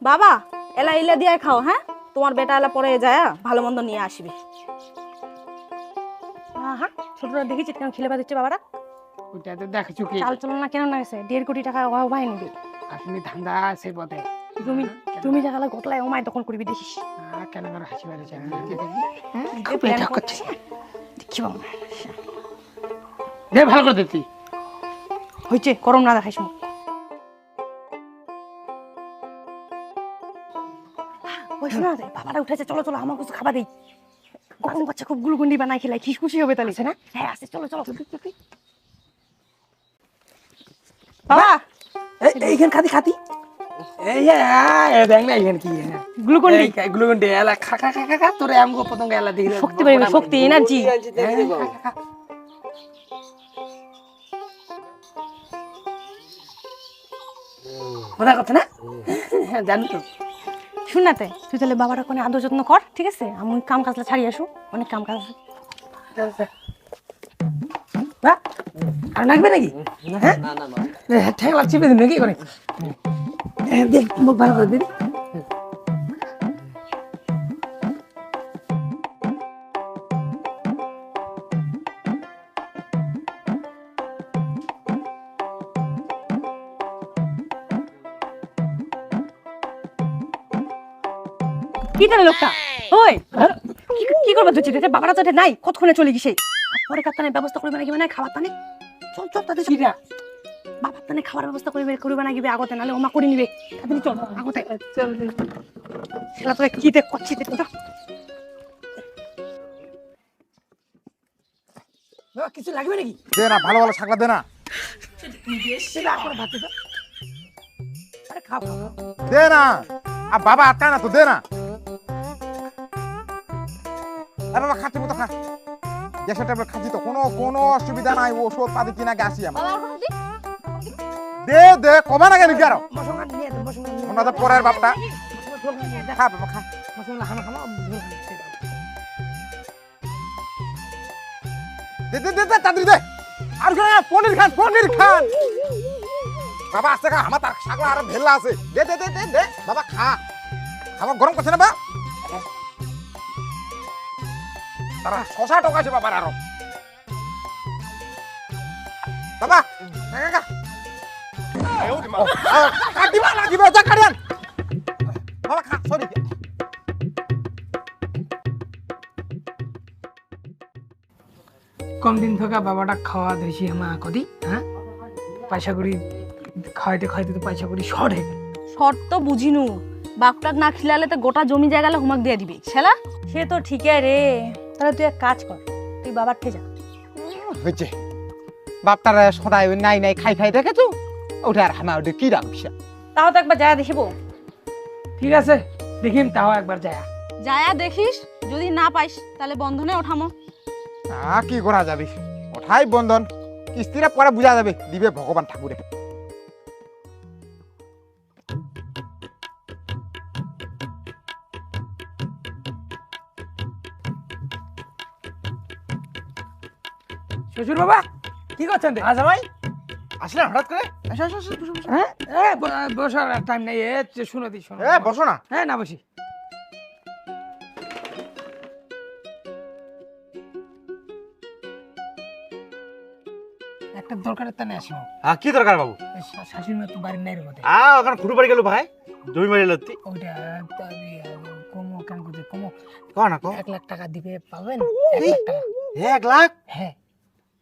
বাবা এলা ইলা দিয়ে খাও, হ্যাঁ তোমার বেটা এলা পরে যায় ভালো মন্দ নিয়ে আসবে। হ্যাঁ ছোটরা দেখেছি কেন খেলে দিচ্ছে বাবারা, ওটা তো দেখছো কি চাল চলন না কেন না গেছে 1.5 কোটি টাকা অভাব নিবি। আসলে ধান্দা আছে বটে। তুমি তুমি টাকা গোটলায় ওমায় দখল করবি দেখিস। কেন করে হাসি বেড়েছে আমি দেখি খুব প্ল্যান করছে দেখি বাবা দে ভালো করে দিতি হয়েছে গরম না দেখাইস মুখ। ওই শোনা রে বাবারা উঠেছে, চলো চলো আমার কিছু খাবার দেই। গরম করছে খুব, গুলগুন্ডি বানাই খেলাই কি খুশি হবে তাহলে না। হ্যাঁ আসে চলো চলো। বাবা এইখান খাতি খাতি এই দেখ না এইখান কি গ্লুকন্ডি গ্লুকন্ডি এলা খা খা খা খা তোরে আমগো পতঙ্গ এলা দেখি শক্তি পাইবে, শক্তি এনার্জি। মজা কথা না জানি তো। শুনাতে তুই তাহলে বাবারা কোনে আদর যত্ন কর, ঠিক আছে? আমি কাম কাজলা ছাড়ি আসু, অনেক কাম কাজ আছে। আর লাগবে নাকি? হ্যাঁ ঠেকলা চিপে দিন নাকি করে দেখ মুখ ভালো করে দিন। কি জানে লোকটা ওই কি করবে তুই? এটা বাবারা তো এটা নাই, কতক্ষণে চলে গেছে। পরে কাপ্তানের ব্যবস্থা করবে নাকি, মানে খাবার তানে চল চল তাদের কিরা বাবার তানে খাবার ব্যবস্থা করবে নাকি আগতে, নাহলে ওমা করে নিবে। তাড়াতাড়ি চল আগতে চল সেটা তোকে কি দেখ করছি দেখ তো। কিছু লাগবে নাকি? দে না, ভালো ভালো শাকলা দে না। আরে খাও খাও দে না, আর বাবা আটকায় না তো, দে না। আরে বাবা খাচ্ছি মতো খা, গ্যাসের ট্যাবলেট খাচ্ছি তো, কোনো কোনো অসুবিধা নাই। ওষুধ পাতি কিনা আসি আমার। দে দে কমা না কেন কি আরো মশলা নিয়ে দে, মশলা নিয়ে ওনাদের পরের বাপটা খা বাবা খা। মশলা হামা হামা দে দে দে দে তাড়াতাড়ি দে। আর কেন পনির খান, পনির খান। বাবা আসছে খা, আমার তার শাকলা আর ভেল্লা আছে। দে দে দে দে দে বাবা খা, খাবার গরম করছে না বা তারা শশা টোকাছে বাবার আরো। বাবা খা কাটিবা লাগিব যা কাটিয়ান বাবা খা। সরি কম দিন থাকা বাবাটা খাওয়া দিয়েছি আমার কদি। হ্যাঁ পয়সা করি খাওয়াইতে খাওয়াইতে তো পয়সা করি শর্ট হয়ে গেল। শর্ত তো বুঝিনু, বাপটাক না খিলালে তো গোটা জমি জায়গালে হুমাক দিয়ে দিবি ছেলা। সে তো ঠিকই রে, তাহলে তুই এক কাজ কর, তুই বাবার ঠে যা। হয়েছে বাপটার সদাই নাই নাই খাই খাই দেখেছো, ওটা আর আমার ওটা কি রাখছে। তাও তো একবার যা দেখিব। ঠিক আছে দেখিম তাও একবার যায়। যায়া দেখিস, যদি না পাইস তাহলে বন্ধনে ওঠামো। কি করা যাবে, ওঠাই বন্ধন, কিস্তিরা পরে বুঝা যাবে, দিবে ভগবান ঠাকুরে। শ্বশুর বাবা কি করছেন? আচ্ছা ভাই আসলে হঠাৎ করে হ্যাঁ বসার টাইম নেই। শুনে দিই শোনো। বসো না। হ্যাঁ না বসি। একটা দরকারের টানে আসি। কি দরকার বাবু? শাশুড়ি মা তো বাড়ির নাই রে বোধ। ওখানে ফুটু বাড়ি গেল ভাই, জমি বাড়ি লত্তি ওইটা কমো কেন করতে কমো কো না কো। 1 লাখ টাকা দিবে পাবেন? 1 লাখ টাকা। 1 লাখ? হ্যাঁ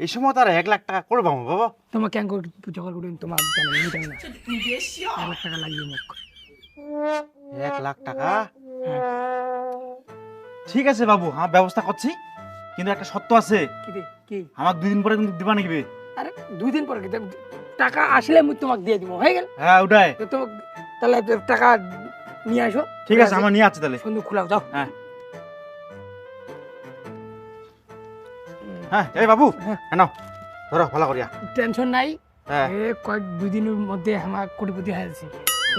এই সময় তার 1 লাখ টাকা করে পাবো বাবা? তোমার কেন করে জোগাড় করুন, তোমার জানো মিটাই না। 1 লাখ টাকা লাগিয়ে মুখ। 1 লাখ টাকা? ঠিক আছে বাবু, আমার ব্যবস্থা করছি, কিন্তু একটা শর্ত আছে। কি? আমার 2 দিন পরে কিন্তু দিবা নাকি? আরে 2 দিন পরে টাকা আসলে আমি তোমাকে দিয়ে দিব, হয়ে গেল? হ্যাঁ ওটাই। তো তাহলে টাকা নিয়ে আসো। ঠিক আছে আমার নিয়ে আছে তাহলে। সুন্দর খোলাও যাও। হ্যাঁ হ্যাঁ এই বাবু হ্যাঁ নাও ধরো ভালো করিয়া। টেনশন নাই, হ্যাঁ 2 দিনের মধ্যে আমার কোটিপতি হয়ে যাচ্ছে।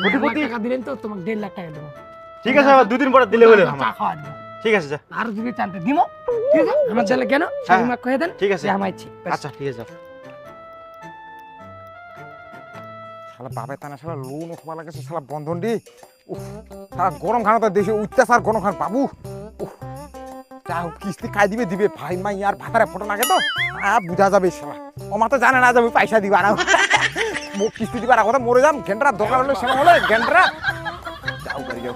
কোটিপতি? টাকা দিলেন তো তোমাকে 1.5 লাখ টাকা দেবো। ঠিক আছে 2 দিন পরে দিলে বলে আমার। চা খাওয়া দেবো। ঠিক আছে যা। আর যদি জানতে দিব, ঠিক আছে? আমার ছেলে কেন শাশুড়ি মা কয়ে দেন। ঠিক আছে আমার ইচ্ছে। আচ্ছা ঠিক আছে। শালা বাপের টানা শালা লোন উঠবা লাগেছে, শালা বন্ধন দি উফ, সারা গরম খানা তো দেশে অত্যাচার গরম খান বাবু। উফ, যা হোক কিস্তি খাই দিবে ভাই মাই আর ভাতারে ফটো লাগে তো বুঝা যাবে শালা। ও মা তো জানে না যে আমি পয়সা দিবা না কিস্তি দিবার কথা মরে যাম ঘেন্টরা দরকার হলে সময় হলে ঘেন্টরা যাও গাড়ি যাও।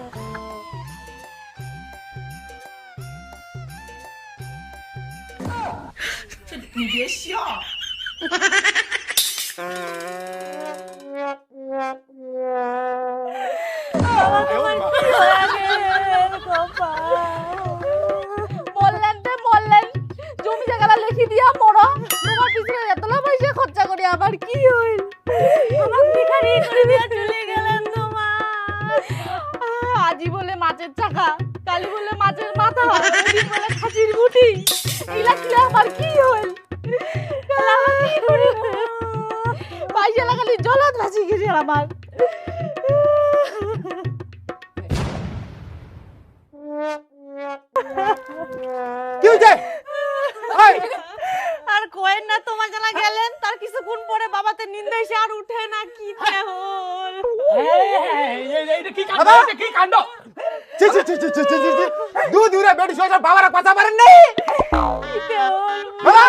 বললেন জমি জায়গাটা লিখি দিয়া মরো, তোমার পিছনে এতলা পয়সা খরচা করি আবার কি হইল? আমার ভিখারি করে দিয়া চলে গেলেন তোমার। আজি বলে মাছের চাকা, কালি বলে মাছের মাথা, ওদিন বলে খাসির বুটি, এইলা কি আমার কি হইল? কি করি পয়সা লাগালি জলত ভাসি গেছে আমার। কি হইছে? ওই আর কোয়েন না তোমার জানা গেলেন, তার কিছুক্ষণ পরে বাবাতে নিন্দা এসে আর উঠে না, কি হল? বাবা কি কাণ্ড চি চি চি চি চি চি চি দুধ উড়ে বেডি সোজা বাবারা কথা পারেন নাই বাবা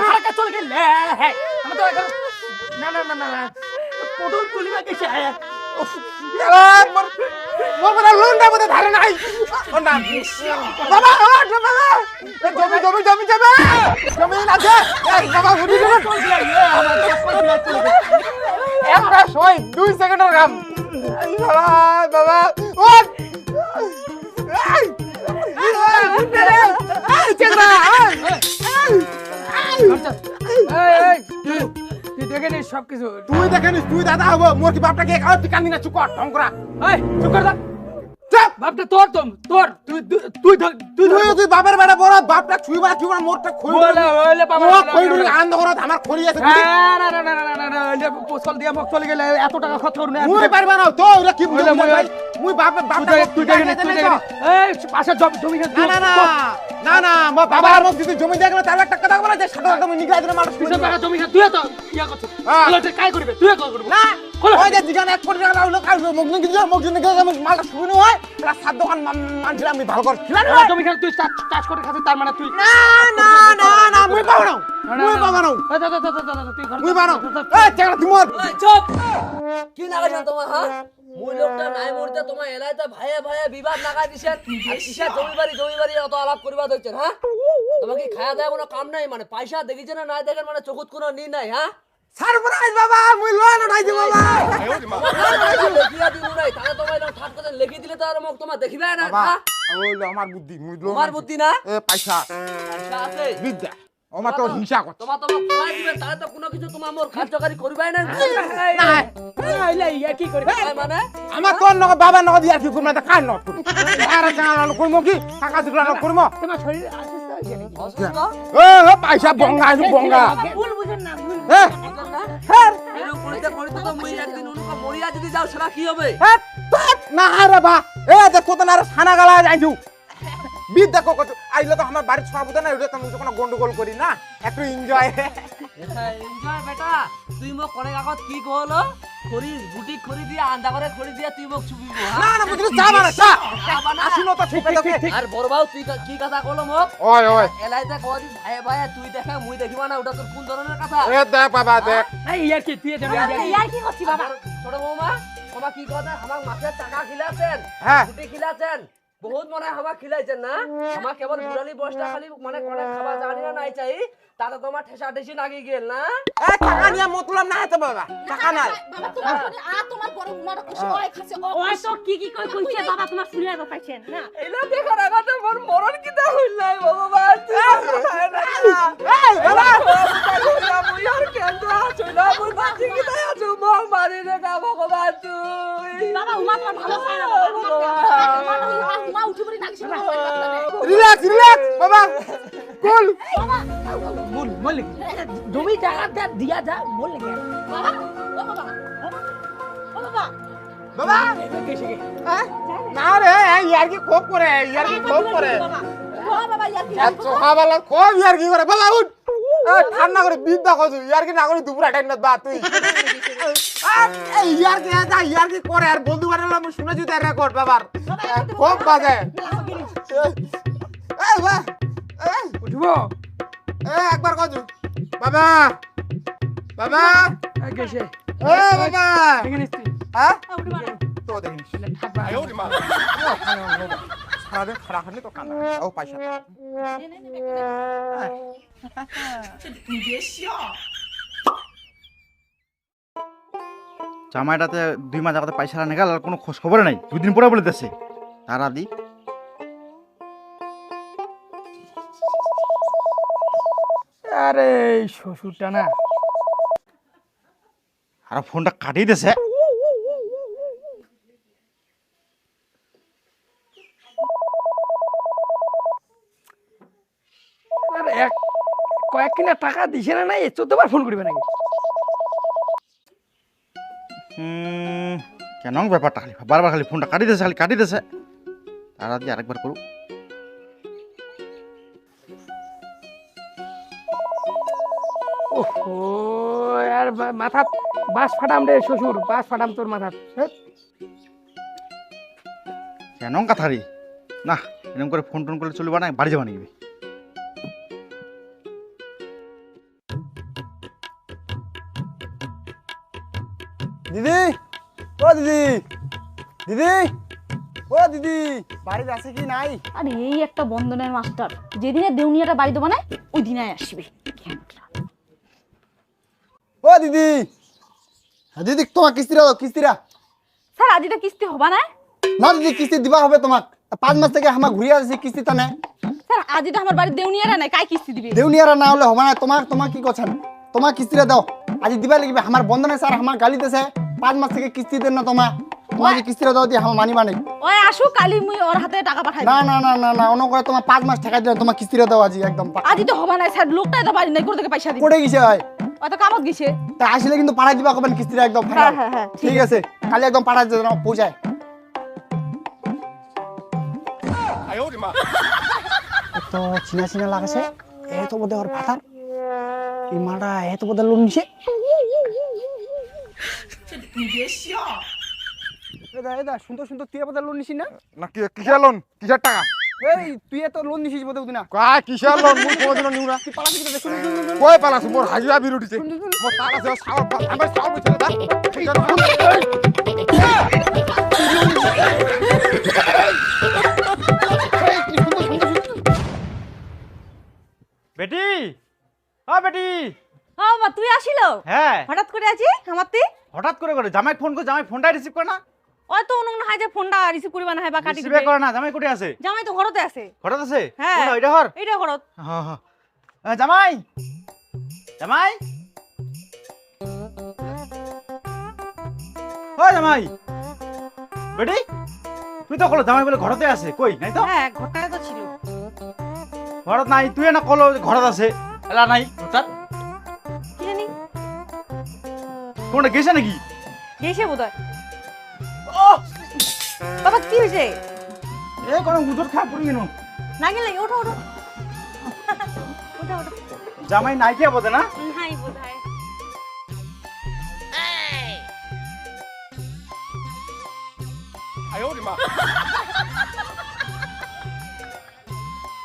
ভাড়া চলে গেলে হ্যাঁ আমি তো এখন না না না না পটল তুলিবা গেছে মোর মোর বড় লন্ডা মধ্যে ধারে নাই ও না বাবা ও বাবা জমি জমি জমি জমি জমি না দে বাবা উঠি দেব একটা সময় 2 সেকেন্ডের কাম বাবা বাবা ও তুই দেখে নিস সবকিছু তুই দেখেনিস তুই দাদা হবো মোর কি বাপটাকে খাওয়া তুই কান্দি না চুপ কর ঢং করা চুপ কর চুপ বাপটা তোর তোর তুই তুই তুই তুই তুই বাপের বেটা বড় বাপটা ছুইবা ছুইবা মোরটা খই বলে বাবা ও খই ডুলি আনন্দ করো আমার খড়ি আছে না না না না না না না পোস্টল দিয়া মক চলে গেলে এত টাকা খরচ করু না মুই পারবা না তো ওরা কি বুঝছ ভাই মুই বাপ বাপটা তুই দেখে এই পাশে জমি না না না না না মা বাবা আর মত যদি জমি দেখলে তাহলে একটা কথা বলা যে সাদা একদম নিগলা দিলে মানুষ কিসের টাকা জমি তুই তো ইয়া করছিস তুই কাই করবে তুই কাই করবে না ওই যে দিগান 1 কোটি টাকা লাউলো কাজ মুখ নিয়ে দিলাম মুখ নিয়ে গেলে মালটা শুরু হয় তারা সাত দোকান মানছিলাম আমি ভালো করে খিলানো জমি তুই চাষ করে খাচ্ছিস তার মানে তুই না না না না মুই পাবো না মুই পাবো না তুই মুই পাবো এই চেগড়া তুমি চুপ কি নাগাইছো তোমার হ্যাঁ মুই লোকটা নাই মরতে তোমার এলাইতে ভাইয়ে ভাইয়ে বিবাদ নাগাই দিছেন আর কিসের জমি বাড়ি অত আলাপ করিবা দইছেন হ্যাঁ তোমার কি খায়া দেয় কোনো কাম নাই মানে পয়সা দেখিছে না নাই দেখেন মানে চকুত কোনো নি নাই হ্যাঁ সারপ্রাইজ বাবা মুই লোন উঠাই দিব বাবা দেখিয়া দিনু নাই তাহলে তোমার এরকম ঠাট করে লিখি দিলে তো আর মোক তোমার দেখিবে না বাবা হ্যাঁ ওই আমার বুদ্ধি মুই লোন তোমার বুদ্ধি না এ পয়সা পয়সা আছে বিদ্যা ওমা তো হিংসা করছে তোমার ফলাই দিবে তাহলে তো কোনো কিছু তোমার মোর কার্যকারী করিবাই না কি করবে মানে আমার তোর নক বাবা নক দিয়া কি করব না কার নক করব আর জানা করব কি টাকা দিলা নক করব তোমার শরীর আছে অসুস্থ ও পয়সা বঙ্গা আছে বঙ্গা ভুল বুঝেন না, ভুল হ্যাঁ হ্যাঁ এরকম করিতে করিতে তো মুই একদিন উনকা মরিয়া যদি যাও সেটা কি হবে হ্যাঁ না রে বা এ দেখো তো না রে ছানা গালা যাইছু বিদ্যা কো আইলে তো আমার বাড়ির সভাপতি না ওটা তুমি কোনো গন্ডগোল করি না একটু এনজয় এনজয় বেটা তুই মোক করে আগত কি কহলো খড়ি বুটি খড়ি দিয়া আন্দা করে খড়ি দিয়া তুই মোক চুবিব না না বুঝলি চা বানা চা আসিনো তো ঠিক আছে আর বড়বাউ তুই কি কথা কলো মোক ওই ওই এলাইতে কদি ভাই ভাই তুই দেখা মুই দেখিবা না ওটা তোর কোন ধরনের কথা এ দেখ বাবা দেখ এই ইয়ার কি তুই জানো ইয়ার কি করছি বাবা? ছোট বৌমা তোমার কি কথা আমার মাছের টাকা খিলাছেন হ্যাঁ বুটি খিলাছেন বহুত মনে আমার খিলাইছেন না আমার কেবল বুড়ালি বসটা খালি মানে কোনে খাবার জানি না নাই চাই তাতে তোমার ঠেসা ঠেসি লাগি গেল না এ টাকা নিয়ে মতলব না তো বাবা টাকা নাই বাবা তোমার শুনে তোমার বড় উমাটা খুশি হয় খাচ্ছে ওই তো কি কি কইছে বাবা তোমার শুনিয়া তো পাইছেন না এলা দেখার আগাতে মোর মরণ কিতা হইল নাই ভগবান এই বাবা মুই আর কেন আছো না মুই বাঁচি কিতা আছো মগ মারি রে গা ভগবান তুই বাবা উমা তোমার ভালো চায় না বাবা উমা উঠি পড়ি নাকি শুনে রিল্যাক্স রিল্যাক্স বাবা কুল মূল মূল জমি টাকা দিয়া যা বল লে বাবা ও বাবা ও বাবা বাবা না রে ইয়ার কি খুব করে ইয়ার কি খুব করে বাবা ও বাবা ইয়ার কি আচ্ছা হাবালা খুব ইয়ার কি করে বাবা উঠ ঠান্ডা করে বিদ্যা কইছো ইয়ার কি না করে দুপুরা টাইম না বা তুই ইয়ার কি করে আর বন্ধু বানালাম শুনেছি তার রেকর্ড বাবার খুব বাজে উঠবো একবার কজু বাবা বাবা গেছে বাবা এখানে হ্যাঁ তো দেখিস সারাদিন খারাপ হলে তো কান্না ও পয়সা জামাইটাতে 2 মাস আগে পয়সা না গেল আর কোনো খোঁজ খবর নাই 2 দিন পরে বলে দিতেছে তারা দি আরে শ্বশুরটা না আর ফোনটা কাটিয়ে দিয়েছে আর কয়েক কিনা টাকা দিছে না নাই 14 বার ফোন করবে নাকি কেন ব্যাপারটা খালি বারবার খালি ফোনটা কাটিয়ে দিয়েছে খালি কাটিয়ে দিয়েছে তারা দিয়ে আরেকবার করু ওহো আর মাথা বাস ফাটাম রে শ্বশুর বাস ফাটাম তোর মাথা কেন কথারি না এরকম করে ফোন টোন করলে চলবে না বাড়ি যাবা নাকি দিদি ও দিদি দিদি ও দিদি বাড়িতে আছে কি নাই আর এই একটা বন্ধনের মাস্টার যেদিনে দেউনিয়াটা বাড়ি দেবো না ওই দিনে আসবে ও দিদি দিদি তোমার কিস্তিরা দাও কিস্তিরা স্যার আজ এটা কিস্তি হবা না না দিদি কিস্তি দিবা হবে তোমাক 5 মাস থেকে আমার ঘুরিয়ে আসছে কিস্তি তা নেই স্যার আজ এটা আমার বাড়ির দেউনিয়ারা নাই কাই কিস্তি দিবে দেউনিয়ারা না হলে হবে না তোমার কি করছেন তোমার কিস্তিরা দাও আজ দিবা লাগবে আমার বন্ধনে স্যার আমার গালি দিতেছে 5 মাস থেকে কিস্তি দেন না তোমার কিস্তিরা দাও দিয়ে আমার মানিবা নাই ওই আসু কালি মুই ওর হাতে টাকা পাঠাই না না না না না অন্য করে তোমার 5 মাস টাকা দিলে তোমার কিস্তিরা দাও আজ একদম আজ তো হবা না স্যার লোকটা তো বাড়ি নাই করে থেকে পয়সা দিবে পড়ে গেছে হয় ও তো কামত গেছে তা আসলে কিন্তু পাঠাই দিবা কবেন কিস্তিরা একদম হ্যাঁ, হ্যাঁ, হ্যাঁ, ঠিক আছে কালি একদম পাঠাই দিও পৌঁছায় তো চিনা চিনা লাগছে এত বোধহয় ওর ভাতার এই মাটা এত বোধহয় লোন নিছে সুন্দর সুন্দর তুই বোধহয় লোন নিছিস না না কিসের লোন কিসের টাকা এই তুই এত লোন নিছিস বোধহয় না কয় কিসের লোন মুই কোনোদিনও নিউ না তুই পালাছিস কোথায়? শুন, শুন, শুন, শুন। কই পালাছো মোর হাজিরা বির উঠিছে মোর টাকা আছে আমার সাউল বইছে দা কিসের লোন? বেটি বেটি হ্যাঁ মা তুই আসিল হ্যাঁ হঠাৎ করে আছি আমার তুই হঠাৎ করে জামাই ফোন করে জামাই ফোনটা রিসিভ করে না ওই তো অন্য হয় যে ফোনটা রিসিভ করিবা না হয় বা কাটি রিসিভ দিবে করে না জামাই কোথায় আছে জামাই তো ঘরতে আছে হঠাৎ আছে হ্যাঁ। কোনটা ওইটা হর এইটা ঘরত হ্যাঁ হ্যাঁ জামাই জামাই ও জামাই বেটি তুই তো কলো জামাই বলে ঘরতে আছে কই নাই তো হ্যাঁ ঘরটায় তো ছিল ঘরত নাই তুই না কলো ঘরত আছে এলা নাই হঠাৎ কি জানি কোনটা গেছে নাকি গেছে বোধহয় বাবা কি হয়েছে এ কোন উদর খা পড়ি গেল না গেলে ওঠো ওঠো ওঠো ওঠো জামাই নাই কে বদে না নাই বোধহয়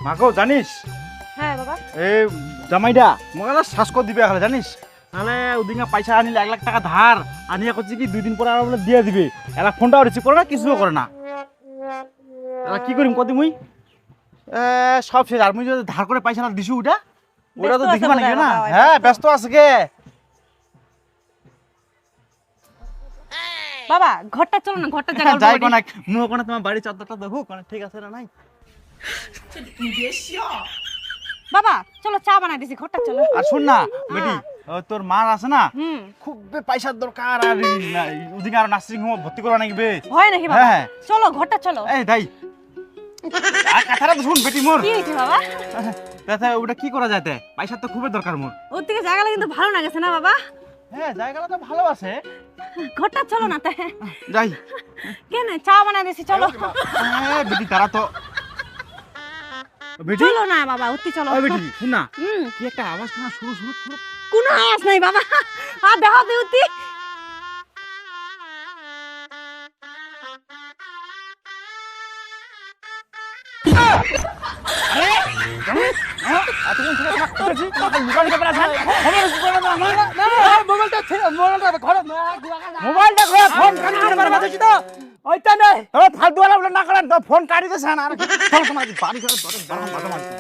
মাকেও জানিস হ্যাঁ বাবা এই জামাইডা মোক শ্বাসকো দিবে খালে জানিস তাহলে ওদিকে পয়সা আনিলে 1 লাখ টাকা ধার আনিয়া করছে কি 2 দিন পরে আর বলে দিয়ে দিবে এলা ফোনটাও রিসিভ করে না কিছুও করে না তাহলে কি করিম কদি মুই সব শেষ আর মুই যদি ধার করে পয়সা না দিছু ওটা ওটা তো ব্যস্ত দেখিবা আছে নাকি বোধহয় না বাবা, হ্যাঁ ব্যস্ত আছে কে বাবা ঘরটা চলো না ঘরটা জায়গা যাই কোন মুই কোন তোমার বাড়ি চাদরটা দেখো কোন ঠিক আছে না নাই বাবা চলো চা বানাই দিছি ঘরটা চলো আর শুন না বেটি ও তোর মা আছে না হুম খুব পয়সার দরকার আর ওদিকে আর নার্সিং হোম ভর্তি করবা নাকি বে হয় নাকি বাবা হ্যাঁ। চলো ঘরটা চলো এই দাই আর কথাটা তো শুন বেটি মোর কি হয়েছে বাবা তাতে ওটা কি করা যায় তে পয়সা তো খুবই দরকার মোর ওর থেকে জায়গাটা কিন্তু ভালো না গেছে না বাবা হ্যাঁ জায়গাটা তো ভালো আছে ঘরটা চলো না তাই যাই কেন চা বানাই দিছি চলো বেটি তারা তো বেটি চলো না বাবা উঠতে চলো ওই বেটি শুন না হুম কি একটা আওয়াজ শোনা শুরু শুরু শুরু কোনো আওয়াজ নাই বাবা আর দেখো দি উঠতি এতক্ষণ থেকে তোমাকে খুঁজেছি, তোমাকে লুকানো ব্যাপার আছে। আমার লুকানো না, আমার মোবাইলটা ঘরে মোবাইলটা ঘরে ফোন কাটি করে বরবাদ হয়েছি তো। ওইটা নেই ফালতু বলে না করেন তো ফোন কাটি দিয়েছেন আর চল তোমার বাড়ি ঘরে বারণ বাধা মারছি